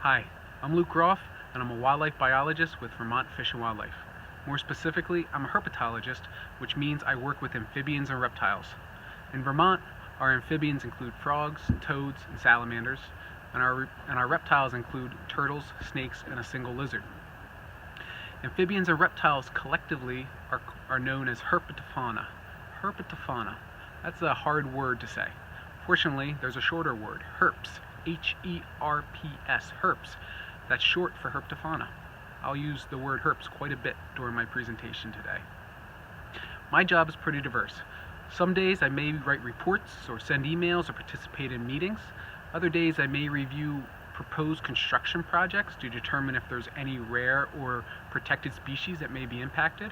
Hi, I'm Luke Groff, and I'm a wildlife biologist with Vermont Fish and Wildlife. More specifically, I'm a herpetologist, which means I work with amphibians and reptiles. In Vermont, our amphibians include frogs, toads, and salamanders, and our reptiles include turtles, snakes, and a single lizard. Amphibians and reptiles collectively are known as herpetofauna. Herpetofauna. That's a hard word to say. Fortunately, there's a shorter word, herps. H-E-R-P-S, herps. That's short for herpetofauna. I'll use the word herps quite a bit during my presentation today. My job is pretty diverse. Some days I may write reports or send emails or participate in meetings. Other days I may review proposed construction projects to determine if there's any rare or protected species that may be impacted.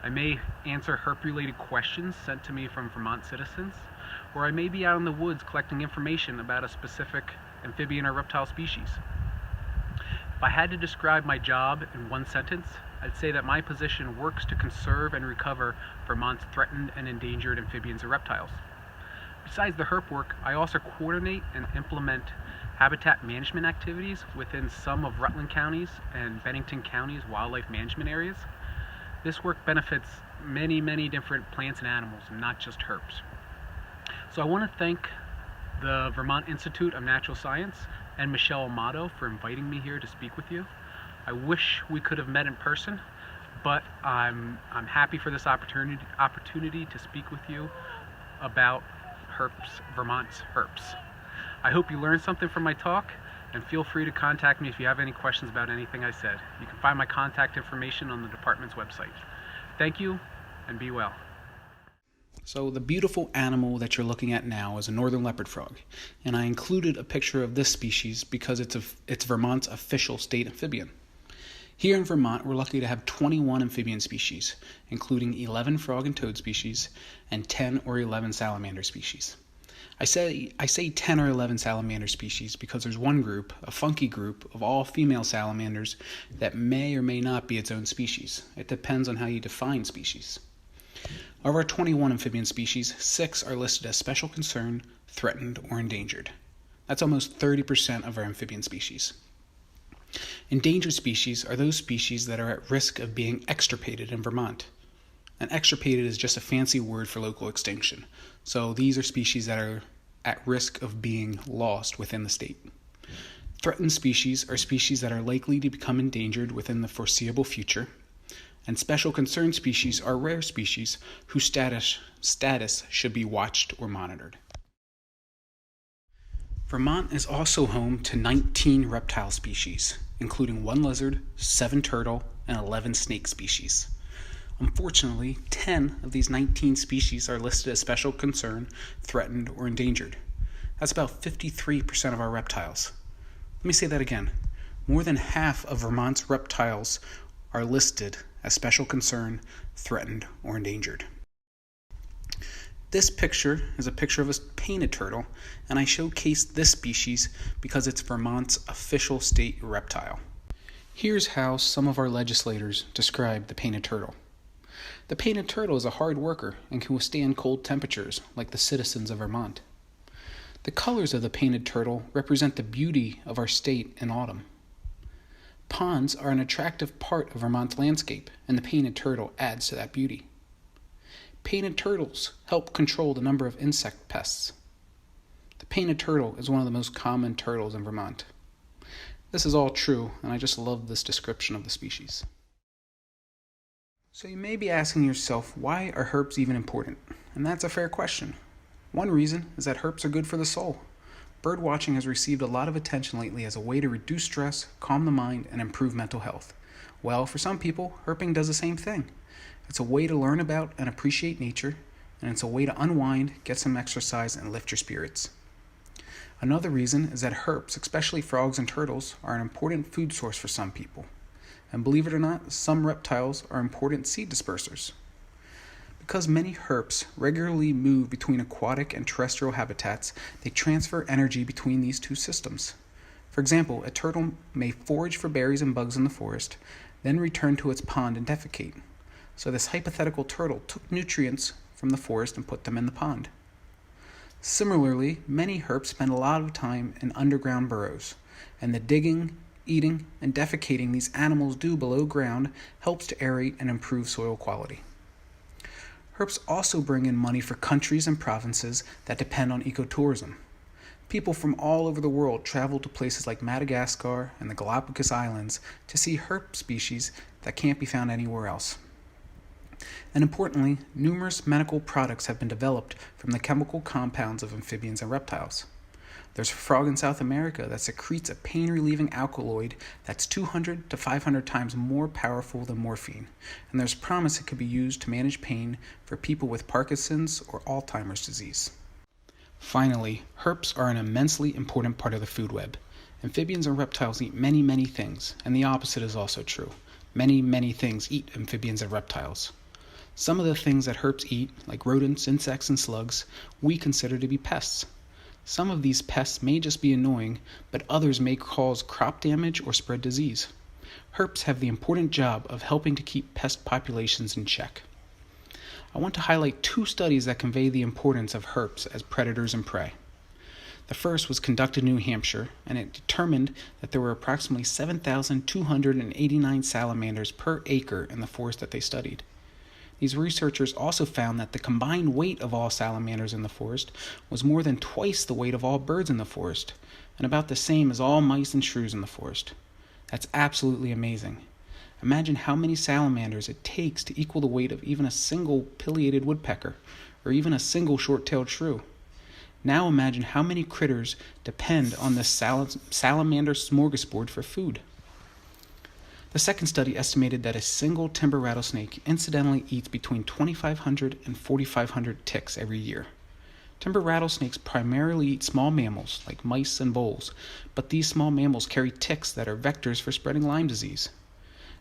I may answer herp-related questions sent to me from Vermont citizens, or I may be out in the woods collecting information about a specific amphibian or reptile species. If I had to describe my job in one sentence, I'd say that my position works to conserve and recover Vermont's threatened and endangered amphibians and reptiles. Besides the herp work, I also coordinate and implement habitat management activities within some of Rutland County's and Bennington County's wildlife management areas. This work benefits many different plants and animals, and not just herps. So I want to thank the Vermont Institute of Natural Science and Michelle Amato for inviting me here to speak with you. I wish we could have met in person, but I'm happy for this opportunity to speak with you about Vermont's herps. I hope you learned something from my talk, and feel free to contact me if you have any questions about anything I said. You can find my contact information on the department's website. Thank you, and be well. So the beautiful animal that you're looking at now is a northern leopard frog, and I included a picture of this species because it's Vermont's official state amphibian. Here in Vermont, we're lucky to have 21 amphibian species, including 11 frog and toad species and 10 or 11 salamander species. I say 10 or 11 salamander species because there's one group, a funky group, of all female salamanders that may or may not be its own species. It depends on how you define species. Of our 21 amphibian species, 6 are listed as special concern, threatened, or endangered. That's almost 30% of our amphibian species. Endangered species are those species that are at risk of being extirpated in Vermont. And extirpated is just a fancy word for local extinction. So these are species that are at risk of being lost within the state. Threatened species are species that are likely to become endangered within the foreseeable future. And special concern species are rare species whose status should be watched or monitored. Vermont is also home to 19 reptile species, including 1 lizard, 7 turtle, and 11 snake species. Unfortunately, 10 of these 19 species are listed as special concern, threatened, or endangered. That's about 53% of our reptiles. Let me say that again. More than half of Vermont's reptiles are listed as special concern, threatened, or endangered. This picture is a picture of a painted turtle, and I showcased this species because it's Vermont's official state reptile. Here's how some of our legislators describe the painted turtle. The painted turtle is a hard worker and can withstand cold temperatures like the citizens of Vermont. The colors of the painted turtle represent the beauty of our state in autumn. Ponds are an attractive part of Vermont's landscape, and the painted turtle adds to that beauty. Painted turtles help control the number of insect pests. The painted turtle is one of the most common turtles in Vermont. This is all true, and I just love this description of the species. So you may be asking yourself, why are herps even important? And that's a fair question. One reason is that herps are good for the soul. Bird watching has received a lot of attention lately as a way to reduce stress, calm the mind, and improve mental health. Well, for some people, herping does the same thing. It's a way to learn about and appreciate nature, and it's a way to unwind, get some exercise, and lift your spirits. Another reason is that herps, especially frogs and turtles, are an important food source for some people. And believe it or not, some reptiles are important seed dispersers. Because many herps regularly move between aquatic and terrestrial habitats, they transfer energy between these two systems. For example, a turtle may forage for berries and bugs in the forest, then return to its pond and defecate. So this hypothetical turtle took nutrients from the forest and put them in the pond. Similarly, many herps spend a lot of time in underground burrows, and the digging, eating, and defecating these animals do below ground helps to aerate and improve soil quality. Herps also bring in money for countries and provinces that depend on ecotourism. People from all over the world travel to places like Madagascar and the Galapagos Islands to see herp species that can't be found anywhere else. And importantly, numerous medical products have been developed from the chemical compounds of amphibians and reptiles. There's a frog in South America that secretes a pain-relieving alkaloid that's 200 to 500 times more powerful than morphine, and there's promise it could be used to manage pain for people with Parkinson's or Alzheimer's disease. Finally, herps are an immensely important part of the food web. Amphibians and reptiles eat many, many things, and the opposite is also true. Many, many things eat amphibians and reptiles. Some of the things that herps eat, like rodents, insects, and slugs, we consider to be pests. Some of these pests may just be annoying, but others may cause crop damage or spread disease. Herps have the important job of helping to keep pest populations in check. I want to highlight 2 studies that convey the importance of herps as predators and prey. The first was conducted in New Hampshire, and it determined that there were approximately 7,289 salamanders per acre in the forest that they studied. These researchers also found that the combined weight of all salamanders in the forest was more than twice the weight of all birds in the forest, and about the same as all mice and shrews in the forest. That's absolutely amazing. Imagine how many salamanders it takes to equal the weight of even a single pileated woodpecker, or even a single short-tailed shrew. Now imagine how many critters depend on this salamander smorgasbord for food. The second study estimated that a single timber rattlesnake incidentally eats between 2,500 and 4,500 ticks every year. Timber rattlesnakes primarily eat small mammals like mice and voles, but these small mammals carry ticks that are vectors for spreading Lyme disease.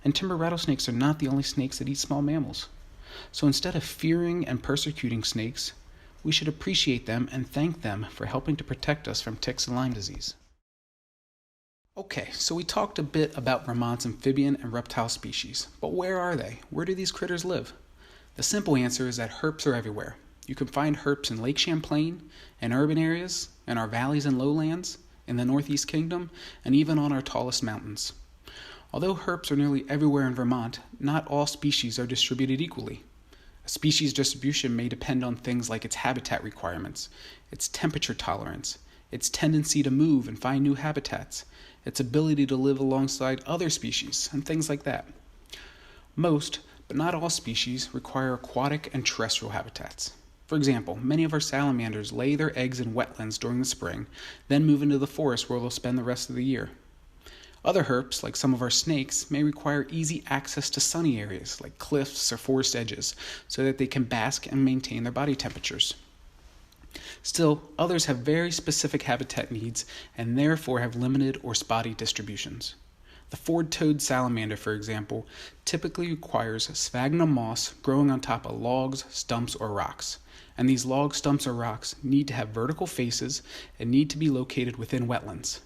And timber rattlesnakes are not the only snakes that eat small mammals. So instead of fearing and persecuting snakes, we should appreciate them and thank them for helping to protect us from ticks and Lyme disease. Okay, so we talked a bit about Vermont's amphibian and reptile species, but where are they? Where do these critters live? The simple answer is that herps are everywhere. You can find herps in Lake Champlain, in urban areas, in our valleys and lowlands, in the Northeast Kingdom, and even on our tallest mountains. Although herps are nearly everywhere in Vermont, not all species are distributed equally. A species distribution may depend on things like its habitat requirements, its temperature tolerance, its tendency to move and find new habitats, its ability to live alongside other species, and things like that. Most, but not all species, require aquatic and terrestrial habitats. For example, many of our salamanders lay their eggs in wetlands during the spring, then move into the forest where they'll spend the rest of the year. Other herps, like some of our snakes, may require easy access to sunny areas, like cliffs or forest edges, so that they can bask and maintain their body temperatures. Still, others have very specific habitat needs and therefore have limited or spotty distributions. The forward-toed salamander, for example, typically requires sphagnum moss growing on top of logs, stumps, or rocks. And these logs, stumps, or rocks need to have vertical faces and need to be located within wetlands.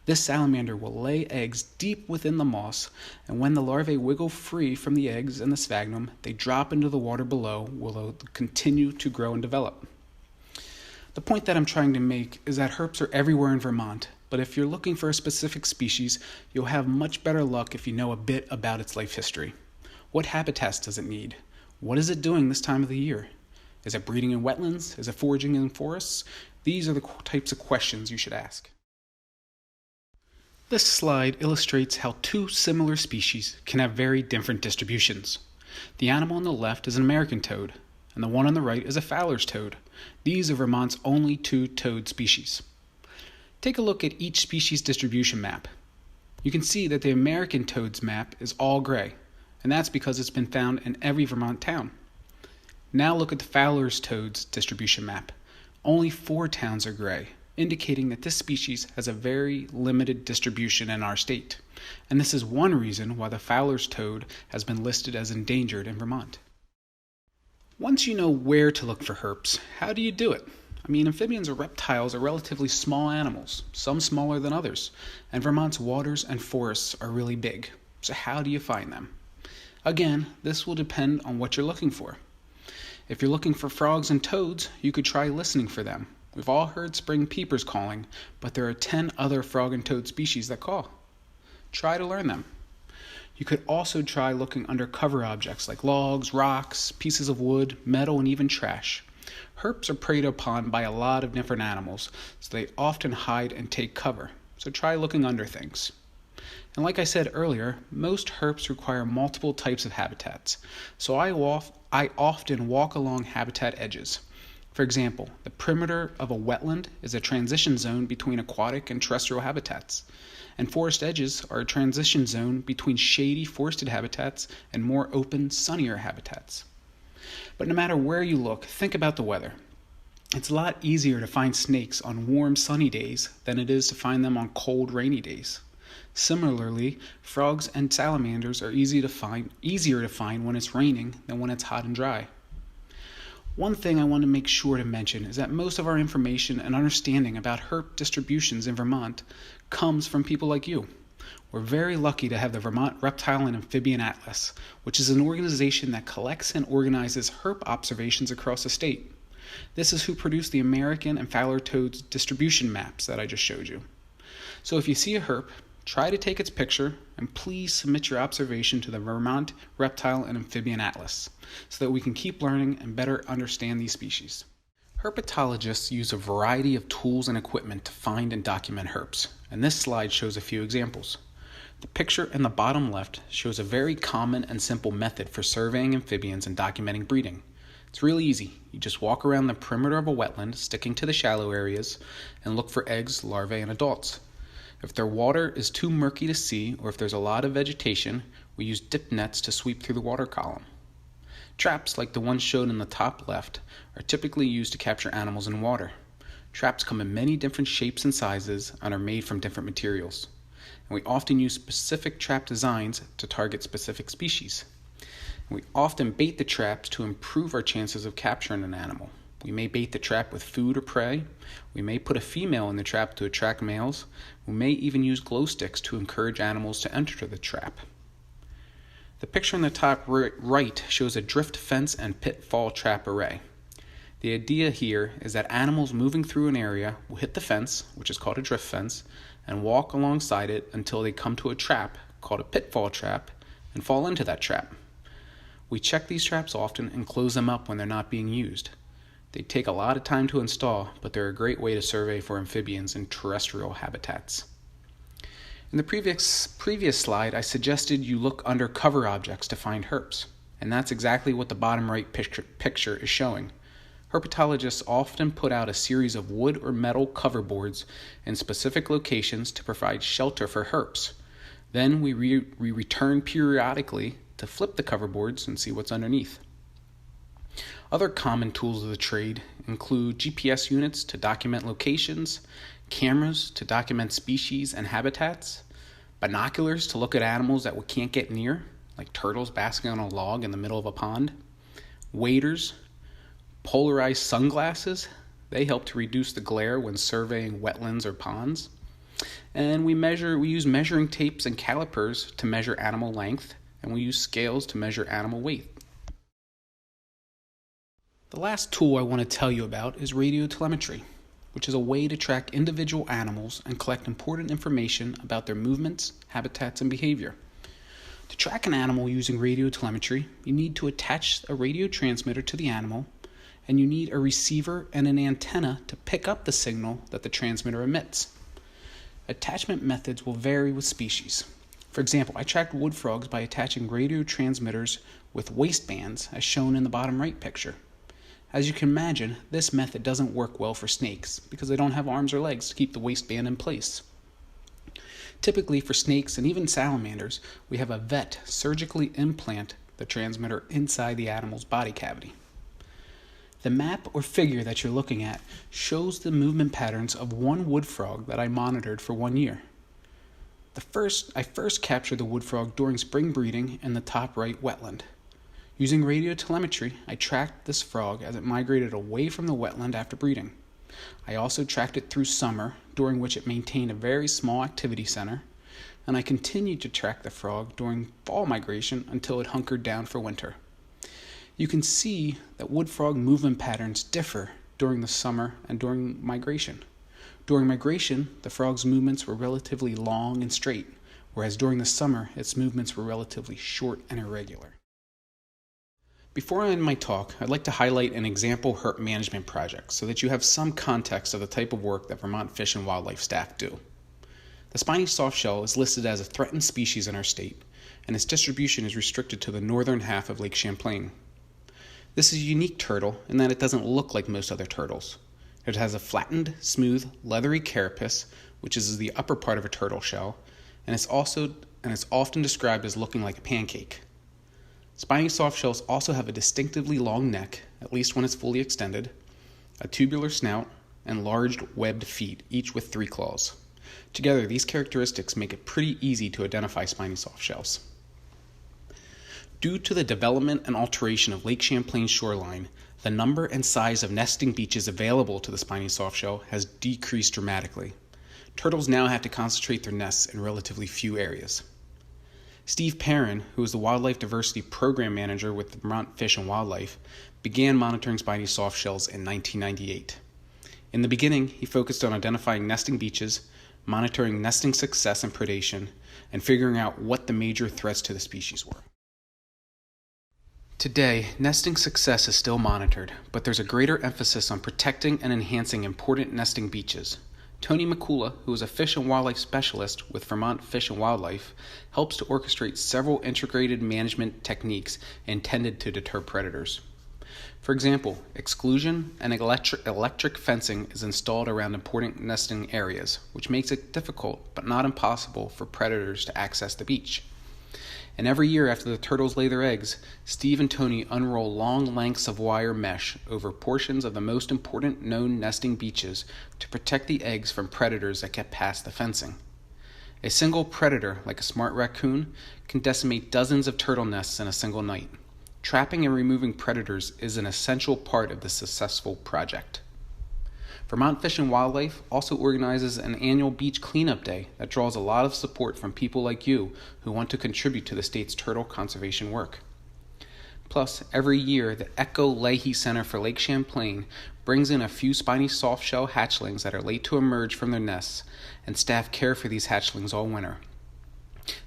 This salamander will lay eggs deep within the moss, and when the larvae wiggle free from the eggs and the sphagnum, they drop into the water below where they'll continue to grow and develop. The point that I'm trying to make is that herps are everywhere in Vermont, but if you're looking for a specific species, you'll have much better luck if you know a bit about its life history. What habitats does it need? What is it doing this time of the year? Is it breeding in wetlands? Is it foraging in forests? These are the types of questions you should ask. This slide illustrates how 2 similar species can have very different distributions. The animal on the left is an American toad, and the one on the right is a Fowler's toad. These are Vermont's only 2 toad species. Take a look at each species distribution map. You can see that the American toad's map is all gray, and that's because it's been found in every Vermont town. Now look at the Fowler's toad's distribution map. Only 4 towns are gray, indicating that this species has a very limited distribution in our state. And this is one reason why the Fowler's toad has been listed as endangered in Vermont. Once you know where to look for herps, how do you do it? Amphibians or reptiles are relatively small animals, some smaller than others, and Vermont's waters and forests are really big. So how do you find them? Again, this will depend on what you're looking for. If you're looking for frogs and toads, you could try listening for them. We've all heard spring peepers calling, but there are 10 other frog and toad species that call. Try to learn them. You could also try looking under cover objects like logs, rocks, pieces of wood, metal, and even trash. Herps are preyed upon by a lot of different animals, so they often hide and take cover. So try looking under things. And like I said earlier, most herps require multiple types of habitats, so I often walk along habitat edges. For example, the perimeter of a wetland is a transition zone between aquatic and terrestrial habitats, and forest edges are a transition zone between shady forested habitats and more open, sunnier habitats. But no matter where you look, think about the weather. It's a lot easier to find snakes on warm, sunny days than it is to find them on cold, rainy days. Similarly, frogs and salamanders are easier to find when it's raining than when it's hot and dry. One thing I want to make sure to mention is that most of our information and understanding about herp distributions in Vermont comes from people like you. We're very lucky to have the Vermont Reptile and Amphibian Atlas, which is an organization that collects and organizes herp observations across the state. This is who produced the American and Fowler toads distribution maps that I just showed you. So if you see a herp, try to take its picture and please submit your observation to the Vermont Reptile and Amphibian Atlas so that we can keep learning and better understand these species. Herpetologists use a variety of tools and equipment to find and document herps, and this slide shows a few examples. The picture in the bottom left shows a very common and simple method for surveying amphibians and documenting breeding. It's really easy. You just walk around the perimeter of a wetland, sticking to the shallow areas, and look for eggs, larvae, and adults. If their water is too murky to see, or if there's a lot of vegetation, we use dip nets to sweep through the water column. Traps, like the one shown in the top left, are typically used to capture animals in water. Traps come in many different shapes and sizes and are made from different materials. And we often use specific trap designs to target specific species. And we often bait the traps to improve our chances of capturing an animal. We may bait the trap with food or prey. We may put a female in the trap to attract males. We may even use glow sticks to encourage animals to enter the trap. The picture in the top right shows a drift fence and pitfall trap array. The idea here is that animals moving through an area will hit the fence, which is called a drift fence, and walk alongside it until they come to a trap, called a pitfall trap, and fall into that trap. We check these traps often and close them up when they're not being used. They take a lot of time to install, but they're a great way to survey for amphibians in terrestrial habitats. In the previous slide, I suggested you look under cover objects to find herps, and that's exactly what the bottom right picture is showing. Herpetologists often put out a series of wood or metal cover boards in specific locations to provide shelter for herps. Then we return periodically to flip the cover boards and see what's underneath. Other common tools of the trade include GPS units to document locations, cameras to document species and habitats, binoculars to look at animals that we can't get near, like turtles basking on a log in the middle of a pond, waders, polarized sunglasses. They help to reduce the glare when surveying wetlands or ponds. And we use measuring tapes and calipers to measure animal length, and we use scales to measure animal weight. The last tool I want to tell you about is radio telemetry, which is a way to track individual animals and collect important information about their movements, habitats, and behavior. To track an animal using radio telemetry, you need to attach a radio transmitter to the animal, and you need a receiver and an antenna to pick up the signal that the transmitter emits. Attachment methods will vary with species. For example, I tracked wood frogs by attaching radio transmitters with waistbands, as shown in the bottom right picture. As you can imagine, this method doesn't work well for snakes because they don't have arms or legs to keep the waistband in place. Typically for snakes and even salamanders, we have a vet surgically implant the transmitter inside the animal's body cavity. The map or figure that you're looking at shows the movement patterns of one wood frog that I monitored for 1 year. I first captured the wood frog during spring breeding in the top right wetland. Using radio telemetry, I tracked this frog as it migrated away from the wetland after breeding. I also tracked it through summer, during which it maintained a very small activity center, and I continued to track the frog during fall migration until it hunkered down for winter. You can see that wood frog movement patterns differ during the summer and during migration. During migration, the frog's movements were relatively long and straight, whereas during the summer, its movements were relatively short and irregular. Before I end my talk, I'd like to highlight an example herp management project so that you have some context of the type of work that Vermont Fish and Wildlife staff do. The spiny softshell is listed as a threatened species in our state, and its distribution is restricted to the northern half of Lake Champlain. This is a unique turtle in that it doesn't look like most other turtles. It has a flattened, smooth, leathery carapace, which is the upper part of a turtle shell, and it's often described as looking like a pancake. Spiny softshells also have a distinctively long neck, at least when it's fully extended, a tubular snout, and large webbed feet, each with 3 claws. Together, these characteristics make it pretty easy to identify spiny softshells. Due to the development and alteration of Lake Champlain's shoreline, the number and size of nesting beaches available to the spiny softshell has decreased dramatically. Turtles now have to concentrate their nests in relatively few areas. Steve Perrin, who is the Wildlife Diversity Program Manager with Vermont Fish and Wildlife, began monitoring spiny softshells in 1998. In the beginning, he focused on identifying nesting beaches, monitoring nesting success and predation, and figuring out what the major threats to the species were. Today, nesting success is still monitored, but there's a greater emphasis on protecting and enhancing important nesting beaches. Tony McCullough, who is a fish and wildlife specialist with Vermont Fish and Wildlife, helps to orchestrate several integrated management techniques intended to deter predators. For example, exclusion and electric fencing is installed around important nesting areas, which makes it difficult but not impossible for predators to access the beach. And every year after the turtles lay their eggs, Steve and Tony unroll long lengths of wire mesh over portions of the most important known nesting beaches to protect the eggs from predators that get past the fencing. A single predator, like a smart raccoon, can decimate dozens of turtle nests in a single night. Trapping and removing predators is an essential part of the successful project. Vermont Fish and Wildlife also organizes an annual beach cleanup day that draws a lot of support from people like you who want to contribute to the state's turtle conservation work. Plus, every year, the Echo Leahy Center for Lake Champlain brings in a few spiny softshell hatchlings that are late to emerge from their nests, and staff care for these hatchlings all winter.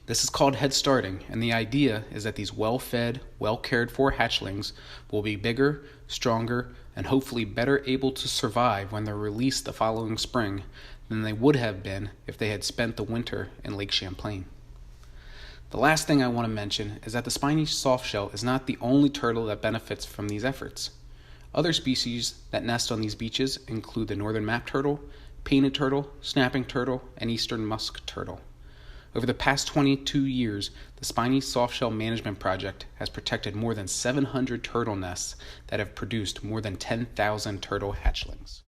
This is called head starting, and the idea is that these well-fed, well-cared-for hatchlings will be bigger, stronger, and hopefully better able to survive when they're released the following spring than they would have been if they had spent the winter in Lake Champlain. The last thing I want to mention is that the spiny softshell is not the only turtle that benefits from these efforts. Other species that nest on these beaches include the northern map turtle, painted turtle, snapping turtle, and eastern musk turtle. Over the past 22 years, the Spiny Softshell Management Project has protected more than 700 turtle nests that have produced more than 10,000 turtle hatchlings.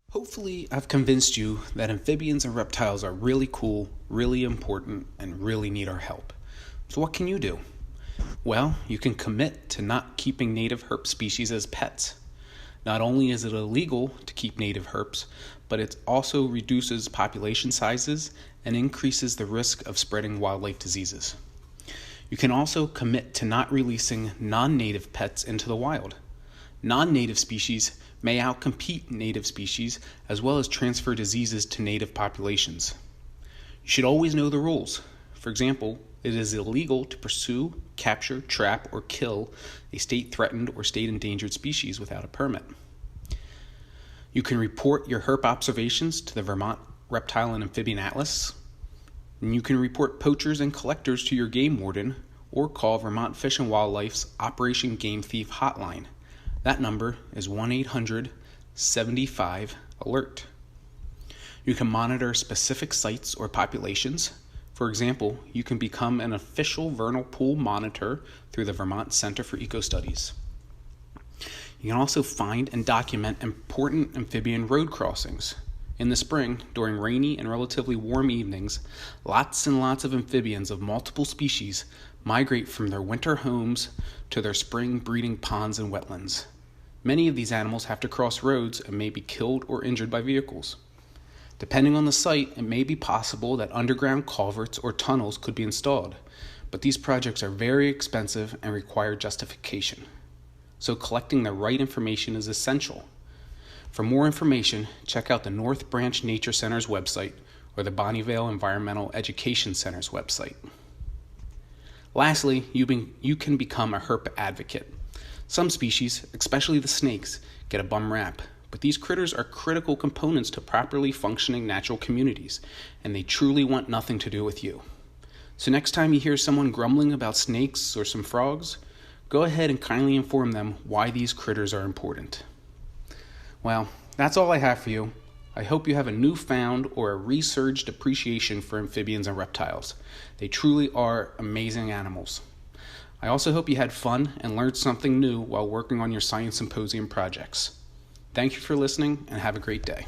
Hopefully, I've convinced you that amphibians and reptiles are really cool, really important, and really need our help. So what can you do? Well, you can commit to not keeping native herp species as pets. Not only is it illegal to keep native herps, but it also reduces population sizes and increases the risk of spreading wildlife diseases. You can also commit to not releasing non-native pets into the wild. Non-native species may outcompete native species as well as transfer diseases to native populations. You should always know the rules. For example, it is illegal to pursue, capture, trap, or kill a state-threatened or state-endangered species without a permit. You can report your herp observations to the Vermont Reptile and Amphibian Atlas. And you can report poachers and collectors to your game warden or call Vermont Fish and Wildlife's Operation Game Thief hotline. That number is 1-800-75-ALERT. You can monitor specific sites or populations. For example, you can become an official vernal pool monitor through the Vermont Center for Eco Studies. You can also find and document important amphibian road crossings. In the spring, during rainy and relatively warm evenings, lots and lots of amphibians of multiple species migrate from their winter homes to their spring breeding ponds and wetlands. Many of these animals have to cross roads and may be killed or injured by vehicles. Depending on the site, it may be possible that underground culverts or tunnels could be installed, but these projects are very expensive and require justification. so collecting the right information is essential. For more information, check out the North Branch Nature Center's website or the Bonnievale Environmental Education Center's website. Lastly, you can become a herp advocate. Some species, especially the snakes, get a bum rap, but these critters are critical components to properly functioning natural communities, and they truly want nothing to do with you. So next time you hear someone grumbling about snakes or some frogs, go ahead and kindly inform them why these critters are important. Well, that's all I have for you. I hope you have a newfound or a resurged appreciation for amphibians and reptiles. They truly are amazing animals. I also hope you had fun and learned something new while working on your science symposium projects. Thank you for listening and have a great day.